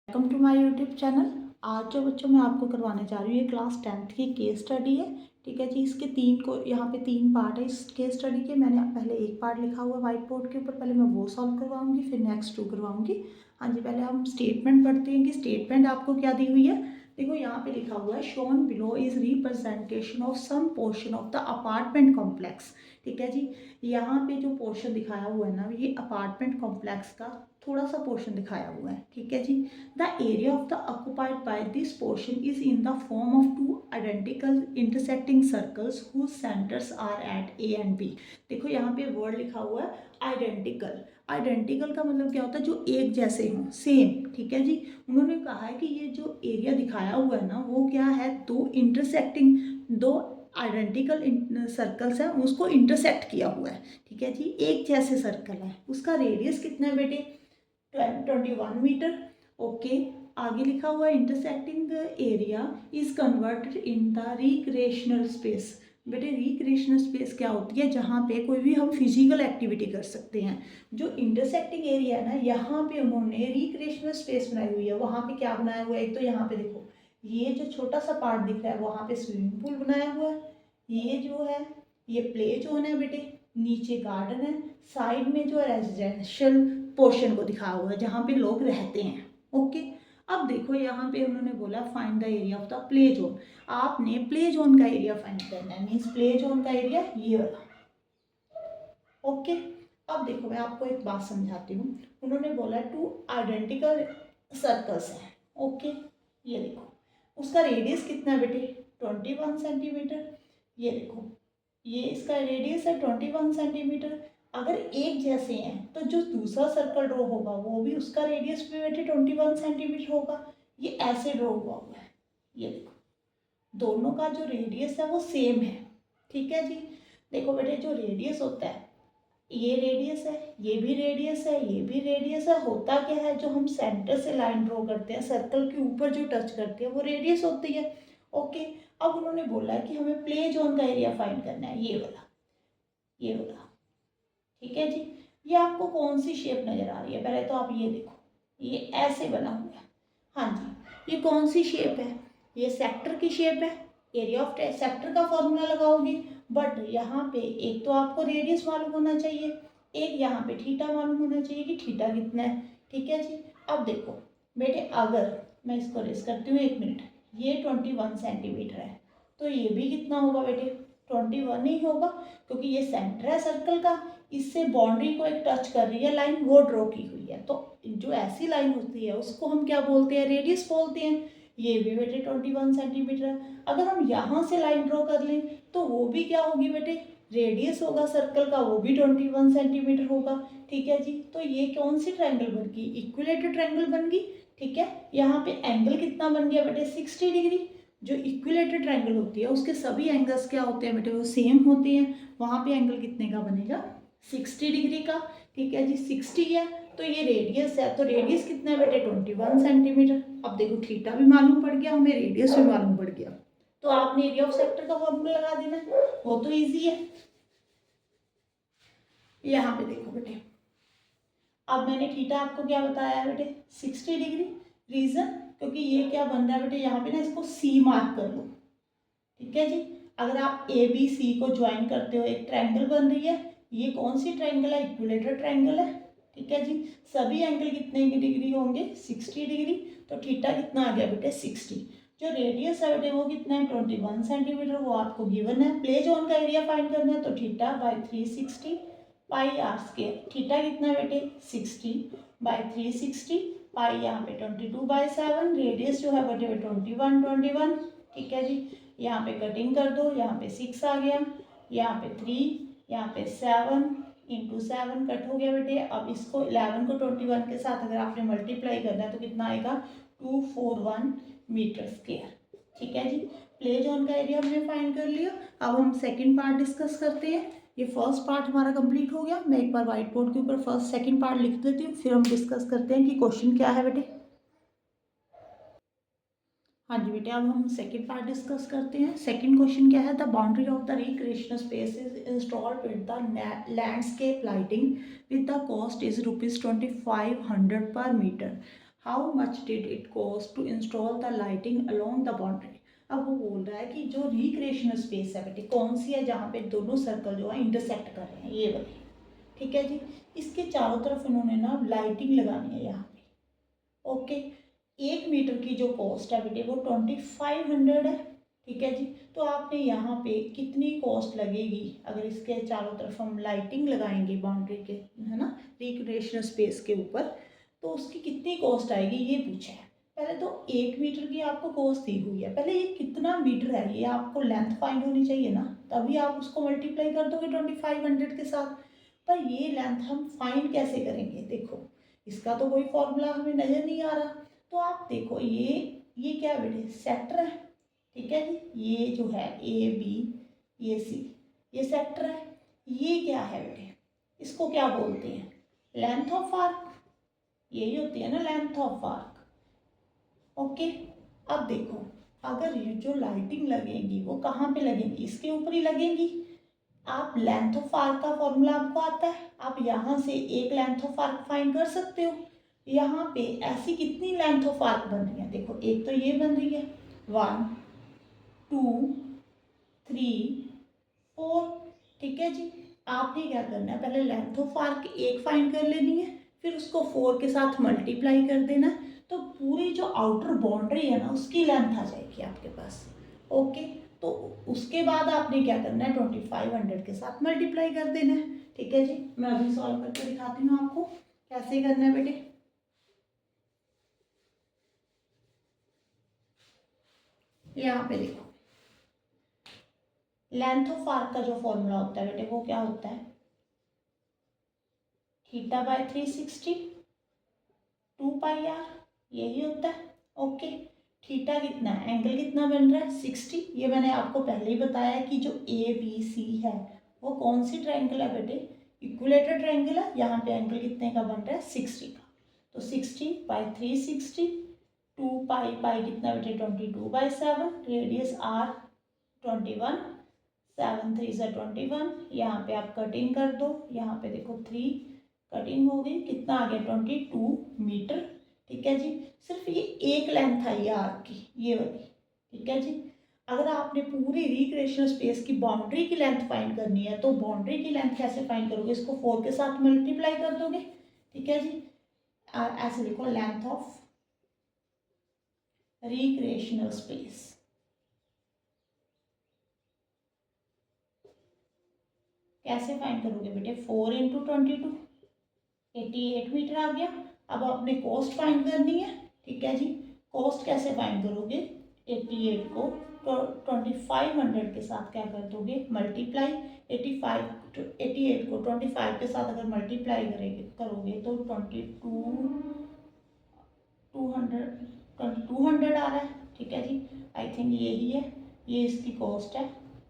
Welcome to my YouTube channel. आज जो बच्चों मैं आपको करवाने जा रही हूँ ये क्लास 10th की केस स्टडी है। ठीक है जी, इसके यहाँ पे तीन पार्ट है इस केस स्टडी के। मैंने पहले एक पार्ट लिखा हुआ व्हाइट बोर्ड के ऊपर, पहले मैं वो सॉल्व करवाऊंगी, फिर नेक्स्ट 2 करवाऊंगी। हाँ जी, पहले हम स्टेटमेंट पढ़ते हैं कि स्टेटमेंट आपको क्या दी हुई है। देखो यहाँ पे लिखा हुआ है, shown below is representation of some portion of the apartment complex. ठीक है जी, यहाँ पे जो पोर्शन दिखाया हुआ है ना, ये अपार्टमेंट कॉम्प्लेक्स का थोड़ा सा पोर्शन दिखाया हुआ है। ठीक है जी, the area of the occupied by this portion is in the form of two identical intersecting circles whose centres are at A and B. देखो यहाँ पे वर्ड लिखा हुआ है आइडेंटिकल। आइडेंटिकल का मतलब क्या होता है, जो एक जैसे हों, सेम। ठीक है जी, उन्होंने कहा है कि ये जो एरिया दिखाया हुआ है ना, वो क्या है, दो आइडेंटिकल सर्कल्स हैं, उसको इंटरसेक्ट किया हुआ है। ठीक है जी, एक जैसे सर्कल है, उसका रेडियस कितना है बेटे, 21 मीटर। ओके, आगे लिखा हुआ है intersecting the area is converted in the recreational space. बेटे रिक्रिएशनल स्पेस क्या होती है, जहाँ पे कोई भी हम फिजिकल एक्टिविटी कर सकते हैं। जो इंटरसेक्टिंग एरिया है ना, यहाँ पे उन्होंने रिक्रिएशनल स्पेस बनाई हुई है। वहाँ पे क्या बनाया हुआ है, एक तो यहाँ पे देखो, ये जो छोटा सा पार्ट दिख रहा है, वहाँ पे स्विमिंग पूल बनाया हुआ है। ये जो है, ये प्ले जोन है बेटे, नीचे गार्डन है, साइड में जो है रेजिडेंशियल पोर्शन को दिखाया हुआ है जहाँ पे लोग रहते हैं। ओके, अब देखो यहाँ पे उन्होंने बोला find the area of the play zone. आपने प्ले जोन का एरिया फाइंड करना है, मीन्स प्ले जोन का एरिया ये वाला। ओके, अब देखो मैं आपको एक बात समझाती हूँ। उन्होंने बोला टू आइडेंटिकल सर्कल्स है। ओके, ये देखो उसका रेडियस कितना है बेटे, 21 सेंटीमीटर। ये देखो ये इसका रेडियस है 21 सेंटीमीटर। अगर एक जैसे हैं तो जो दूसरा सर्कल ड्रॉ होगा वो भी, उसका रेडियस भी बेटे 21 सेंटीमीटर होगा। ये ऐसे ड्रॉ हुआ है, ये देखो दोनों का जो रेडियस है वो सेम है। ठीक है जी, देखो बेटे जो रेडियस होता है, ये रेडियस है, ये भी रेडियस है, ये भी रेडियस है। होता क्या है, जो हम सेंटर से लाइन ड्रॉ करते हैं, सर्कल के ऊपर जो टच करते हैं वो रेडियस होती है। ओके, अब उन्होंने बोला है कि हमें प्ले जोन का एरिया फाइंड करना है, ये वाला, ये वाला। ठीक है जी, ये आपको कौन सी शेप नजर आ रही है, पहले तो आप ये देखो, ये ऐसे बना हुआ है। हाँ जी, ये कौन सी शेप है, ये सेक्टर की शेप है। एरिया ऑफ सेक्टर का फॉर्मूला लगाओगे, बट यहाँ पे एक तो आपको रेडियस मालूम होना चाहिए, एक यहाँ पे थीटा मालूम होना चाहिए कि थीटा कितना है। ठीक है जी, अब देखो बेटे, अगर मैं इसको रेस करती हूँ 1 मिनट, ये 21 सेंटीमीटर है, तो ये भी कितना होगा बेटे, 21 ही होगा, क्योंकि ये सेंटर है सर्कल का, इससे बाउंड्री को एक टच कर रही है लाइन, वो ड्रॉ की हुई है। तो जो ऐसी लाइन होती है उसको हम क्या बोलते हैं, रेडियस बोलते हैं। ये भी बेटे 21 सेंटीमीटर है। अगर हम यहाँ से लाइन ड्रॉ कर लें तो वो भी क्या होगी बेटे, रेडियस होगा सर्कल का, वो भी 21 सेंटीमीटर होगा। ठीक है जी, तो ये कौन सी ट्रायंगल बन गई, इक्विलेटरल ट्रायंगल बन गई। ठीक है, यहाँ पे एंगल कितना बन गया बेटे, 60 डिग्री। जो इक्विलेटरल ट्रायंगल होती है उसके सभी एंगल्स क्या होते हैं बेटे, वो सेम होते हैं। वहाँ पे एंगल कितने का बनेगा, 60 डिग्री का। ठीक है जी, 60 है तो ये रेडियस है, तो रेडियस कितना है बेटे, 21 सेंटीमीटर। अब देखो थीटा भी मालूम पड़ गया हमें, रेडियस भी मालूम पड़ गया, तो आपने एरिया ऑफ सेक्टर का फॉर्मूला लगा देना, वो तो इजी है। यहाँ पे देखो बेटे, अब मैंने थीटा आपको क्या बताया है बेटे, 60 डिग्री। रीजन, क्योंकि ये क्या बन रहा है बेटे, यहाँ पे ना इसको सी मार्क कर लो। ठीक है जी, अगर आप ए बी सी को ज्वाइन करते हो एक ट्रायंगल बन रही है। ये कौन सी ट्रायंगल है, इक्विलेटरल ट्रायंगल है। ठीक है जी, सभी एंगल कितने की डिग्री होंगे, 60 डिग्री। तो थीटा कितना आ गया बेटे, 60। जो रेडियस है बेटे वो कितना है, 21 सेंटीमीटर, वो आपको गिवन है। प्ले जोन का एरिया फाइंड करना है, तो theta by 360 pi are square. Theta कितना है बेटे, 60 बाई 360 पाई, यहाँ पे 22/7। रेडियस जो है बेटे 21। ठीक है जी, यहाँ पे कटिंग कर दो, यहाँ पे 6 आ गया, यहाँ पे 3, यहाँ पे 7 इंटू 7 कट हो गया बेटे। अब इसको 11 को 21 के साथ अगर आपने मल्टीप्लाई करना है तो कितना आएगा, 241 मीटर स्क्वायर। ठीक है जी, प्ले जोन का एरिया हमने फाइंड कर लिया। अब हम सेकंड पार्ट डिस्कस करते हैं। ये फर्स्ट पार्ट हमारा कंप्लीट हो गया। मैं एक बार व्हाइट बोर्ड के ऊपर फर्स्ट सेकंड पार्ट लिख देती हूँ, फिर हम डिस्कस करते हैं कि क्वेश्चन क्या है बेटे। हाँ जी बेटे, अब हम सेकंड पार्ट डिस्कस करते हैं। सेकंड क्वेश्चन क्या है, the boundary of the recreational space is installed with the landscape lighting with the cost is ₹2500 per metre. How much did it cost to install the lighting along the boundary. अब वो बोल रहा है कि जो recreational space है बेटे कौन सी है जहाँ पे दोनों सर्कल जो है इंटरसेक्ट कर रहे हैं, ये वाली, ठीक है जी। इसके चारों तरफ इन्होंने ना लाइटिंग लगानी है यहाँ पे, ओके। 1 मीटर की जो कॉस्ट है बेटे वो 2500 है, ठीक है जी। तो आपने यहाँ पे कितनी कॉस्ट लगेगी अगर इसके चारों तरफ हम लाइटिंग लगाएंगे बाउंड्री के, है ना, रिक्रिएशनल स्पेस के ऊपर, तो उसकी कितनी कॉस्ट आएगी ये पूछा है। पहले तो 1 मीटर की आपको कॉस्ट दी हुई है, पहले ये कितना मीटर है ये आपको लेंथ फाइंड होनी चाहिए ना, तभी आप उसको मल्टीप्लाई कर दोगे 2500 के साथ। पर ये लेंथ हम फाइंड कैसे करेंगे, देखो इसका तो कोई फॉर्मूला हमें नज़र नहीं आ रहा। तो आप देखो ये क्या है बेटे, सेक्टर है, ठीक है जी। ये जो है ए बी ये सी, ये सेक्टर है। ये क्या है बेटे, इसको क्या बोलते हैं, लेंथ ऑफ आर्क, यही होती है ना लेंथ ऑफ आर्क, ओके। अब देखो अगर ये जो लाइटिंग लगेगी वो कहाँ पे लगेंगी, इसके ऊपर ही लगेंगी। आप लेंथ ऑफ आर्क का फॉर्मूला आपको आता है, आप यहाँ से एक लेंथ ऑफ आर्क फाइंड कर सकते हो। यहाँ पे ऐसी कितनी लेंथ ऑफ आर्क बन रही है, देखो एक तो ये बन रही है 1 2 3 4, ठीक है जी। आपने क्या करना है, पहले लेंथ ऑफ आर्क एक फाइंड कर लेनी है, फिर उसको 4 के साथ मल्टीप्लाई कर देना, तो पूरी जो आउटर बाउंड्री है ना उसकी लेंथ आ जाएगी आपके पास, ओके। तो उसके बाद आपने क्या करना है 2500 के साथ मल्टीप्लाई कर देना है, ठीक है जी। मैं अभी सॉल्व करके दिखाती हूँ आपको कैसे करना है बेटे। यहाँ पे देखो लेंथ ऑफ आर्क का जो फॉर्मूला होता है बेटे वो क्या होता है, थीटा बाय 360 2 पाई आर, यही होता है, ओके। थीटा कितना है, एंगल कितना बन रहा है 60। ये मैंने आपको पहले ही बताया कि जो ए बी सी है वो कौन सी ट्रायंगल है बेटे, इक्विलेटरल ट्रायंगल है। यहाँ पे एंगल कितने का बन रहा है 60 का, तो 60 बाई 360, 2 पाई, पाई कितना बेटे 22/7, रेडियस आर 21, 7 3 से 21। यहाँ पे आप कटिंग कर दो, यहाँ पे देखो 3 कटिंग हो गई, कितना आ गया 22 मीटर, ठीक है जी। सिर्फ ये एक लेंथ है ये आर्क की, ये वाली, ठीक है जी। अगर आपने पूरी रिक्रिएशनल स्पेस की बाउंड्री की लेंथ फाइंड करनी है तो बाउंड्री की लेंथ कैसे फाइंड करोगे, इसको 4 के साथ मल्टीप्लाई कर दोगे, ठीक है जी। ऐसे लिखो लेंथ ऑफ रिक्रिएशनल स्पेस, कैसे फाइंड करोगे बेटे, 4 इंटू 22 88 मीटर आ गया। अब आपने कॉस्ट फाइंड करनी है, ठीक है जी। कॉस्ट कैसे फाइंड करोगे, 88 को 2500 के साथ क्या कर दोगे मल्टीप्लाई, 88 को 25 के साथ अगर मल्टीप्लाई करोगे तो 2200 आ रहा है, ठीक है जी। आई थिंक यही है, ये इसकी कॉस्ट है,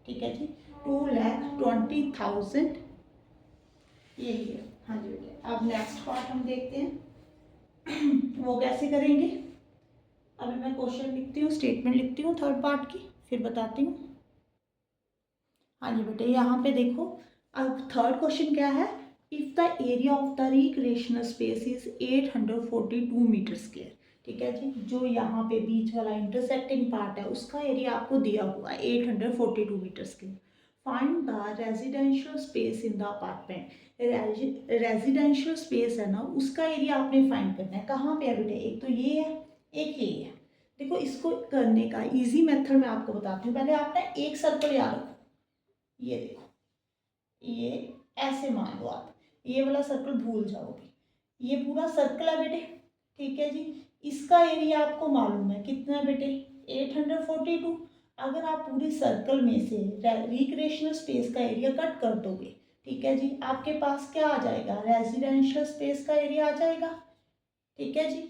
ठीक है जी, 2,20,000 यही है। हाँ जी बेटे, अब नेक्स्ट पार्ट हम देखते हैं वो कैसे करेंगे। अभी मैं क्वेश्चन लिखती हूँ, स्टेटमेंट लिखती हूँ थर्ड पार्ट की, फिर बताती हूँ। हाँ जी बेटे, यहाँ पे देखो अब थर्ड क्वेश्चन क्या है, if the area of the recreational space is 842 metre square, ठीक है जी। जो यहाँ पे बीच वाला इंटरसेक्टिंग पार्ट है उसका एरिया आपको दिया हुआ है 842 metre square. Find the residential space in the apartment, residential space है ना उसका एरिया आपने फाइंड करना है। कहाँ पे है बेटे, एक तो ये है, एक ये है। देखो इसको करने का इजी मेथड मैं आपको बताती हूँ। पहले आप ना एक सर्कल याद रखो, ये देखो, ये ऐसे मान लो आप, ये वाला सर्कल भूल जाओगे, ये पूरा सर्कल है बेटे, ठीक है जी। इसका एरिया आपको मालूम है कितना है बेटे 842। अगर आप पूरे सर्कल में से रिक्रिएशनल स्पेस का एरिया कट कर दोगे, ठीक है जी, आपके पास क्या आ जाएगा, रेजिडेंशियल स्पेस का एरिया आ जाएगा, ठीक है जी।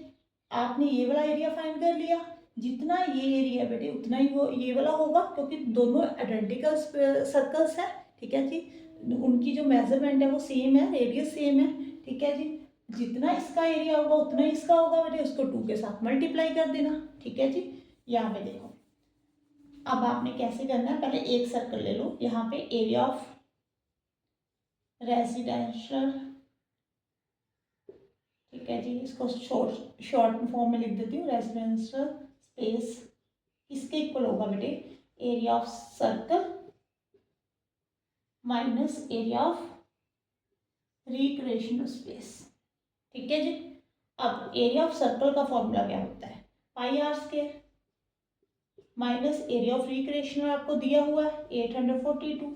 आपने ये वाला एरिया फाइंड कर लिया, जितना ये एरिया बेटे उतना ही वो ये वाला होगा, क्योंकि दोनों आइडेंटिकल सर्कल्स हैं, ठीक है जी। उनकी जो मेजरमेंट है वो सेम है, रेडियस सेम है, ठीक है जी। जितना इसका एरिया होगा उतना ही इसका होगा बेटे, उसको 2 के साथ मल्टीप्लाई कर देना, ठीक है जी। यहाँ पे देखो अब आपने कैसे करना है, पहले एक सर्कल ले लो, यहाँ पे एरिया ऑफ रेजिडेंशियल, ठीक है जी, इसको शॉर्ट फॉर्म में लिख देती हूँ। रेजिडेंशियल स्पेस किसके इक्वल होगा बेटे, area of circle minus area of recreational space. ठीक है जी। अब एरिया ऑफ सर्कल का फॉर्मूला क्या होता है, pi are square minus area of recreational आपको दिया हुआ है 842।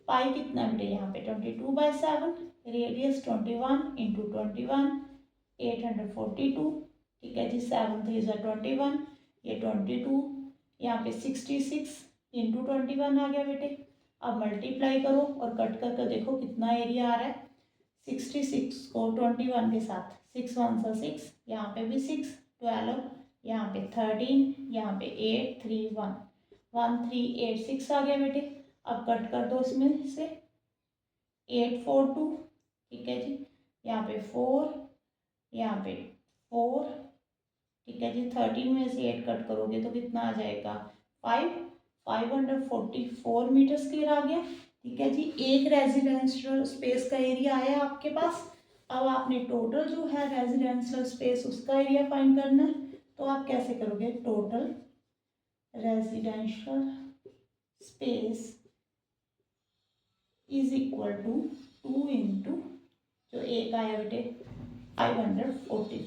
पाई कितना है बेटे यहाँ पे 22/7, रेडियस 21 इंटू 21 842। ठीक है जी, 7 3 ज़ा 21, ये 22, यहाँ पे 66 इंटू 21 आ गया बेटे। अब मल्टीप्लाई करो और कट करके देखो कितना एरिया आ रहा है। 66 को 21 के साथ 6 1 सा 6, यहाँ पे भी 6, 12, यहाँ पे 13, यहाँ पे 8 3 1 1 3 8 6 आ गया बेटे। अब कट कर दो इसमें से 8 4 2। ठीक है जी, यहाँ पे 4, यहाँ पे 4। ठीक है जी, 13 में से 8 कट करोगे तो कितना आ जाएगा 544 मीटर स्क्वायर आ गया। ठीक है जी, एक रेजिडेंशियल स्पेस का एरिया आया आपके पास। अब आपने टोटल जो है रेजिडेंशियल स्पेस उसका एरिया फाइंड करना है। तो आप कैसे करोगे, total residential space is equal to 2 into जो एक आया बेटे 544।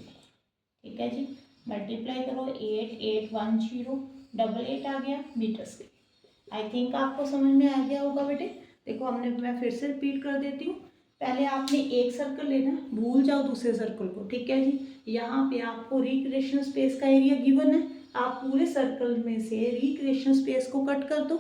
ठीक है जी, मल्टीप्लाई करो 8 8 1 0 88 आ गया मीटर स्क्वायर। आई थिंक आपको समझ में आ गया होगा बेटे। देखो मैं फिर से रिपीट कर देती हूँ। पहले आपने एक सर्कल लेना, भूल जाओ दूसरे सर्कल को। ठीक है जी, यहाँ पे आपको रिक्रिएशनल स्पेस का एरिया गिवन है, आप पूरे सर्कल में से रिक्रिएशनल स्पेस को कट कर दो।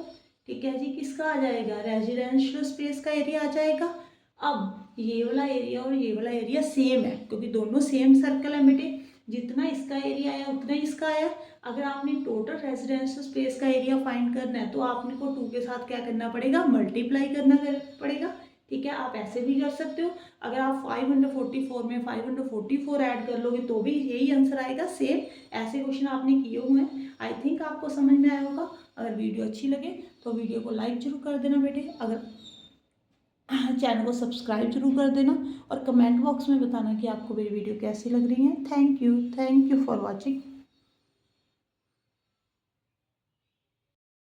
ठीक है जी, किसका आ जाएगा, रेजिडेंशियल स्पेस का एरिया आ जाएगा। अब ये वाला एरिया और ये वाला एरिया सेम है क्योंकि दोनों सेम सर्कल है बेटे। जितना इसका एरिया आया उतना इसका आया। अगर आपने टोटल रेजिडेंशियल स्पेस का एरिया फाइंड करना है तो आपने को 2 के साथ क्या करना पड़ेगा, मल्टीप्लाई करना पड़ेगा। ठीक है, आप ऐसे भी कर सकते हो। अगर आप 544 में 544 ऐड कर लोगे तो भी यही आंसर आएगा सेम। ऐसे क्वेश्चन आपने किए हुए हैं। आई थिंक आपको समझ में आया होगा। अगर वीडियो अच्छी लगे तो वीडियो को लाइक जरूर कर देना बेटे। अगर चैनल को सब्सक्राइब जरूर कर देना और कमेंट बॉक्स में बताना कि आपको मेरी वीडियो कैसी लग रही है। Thank you for watching.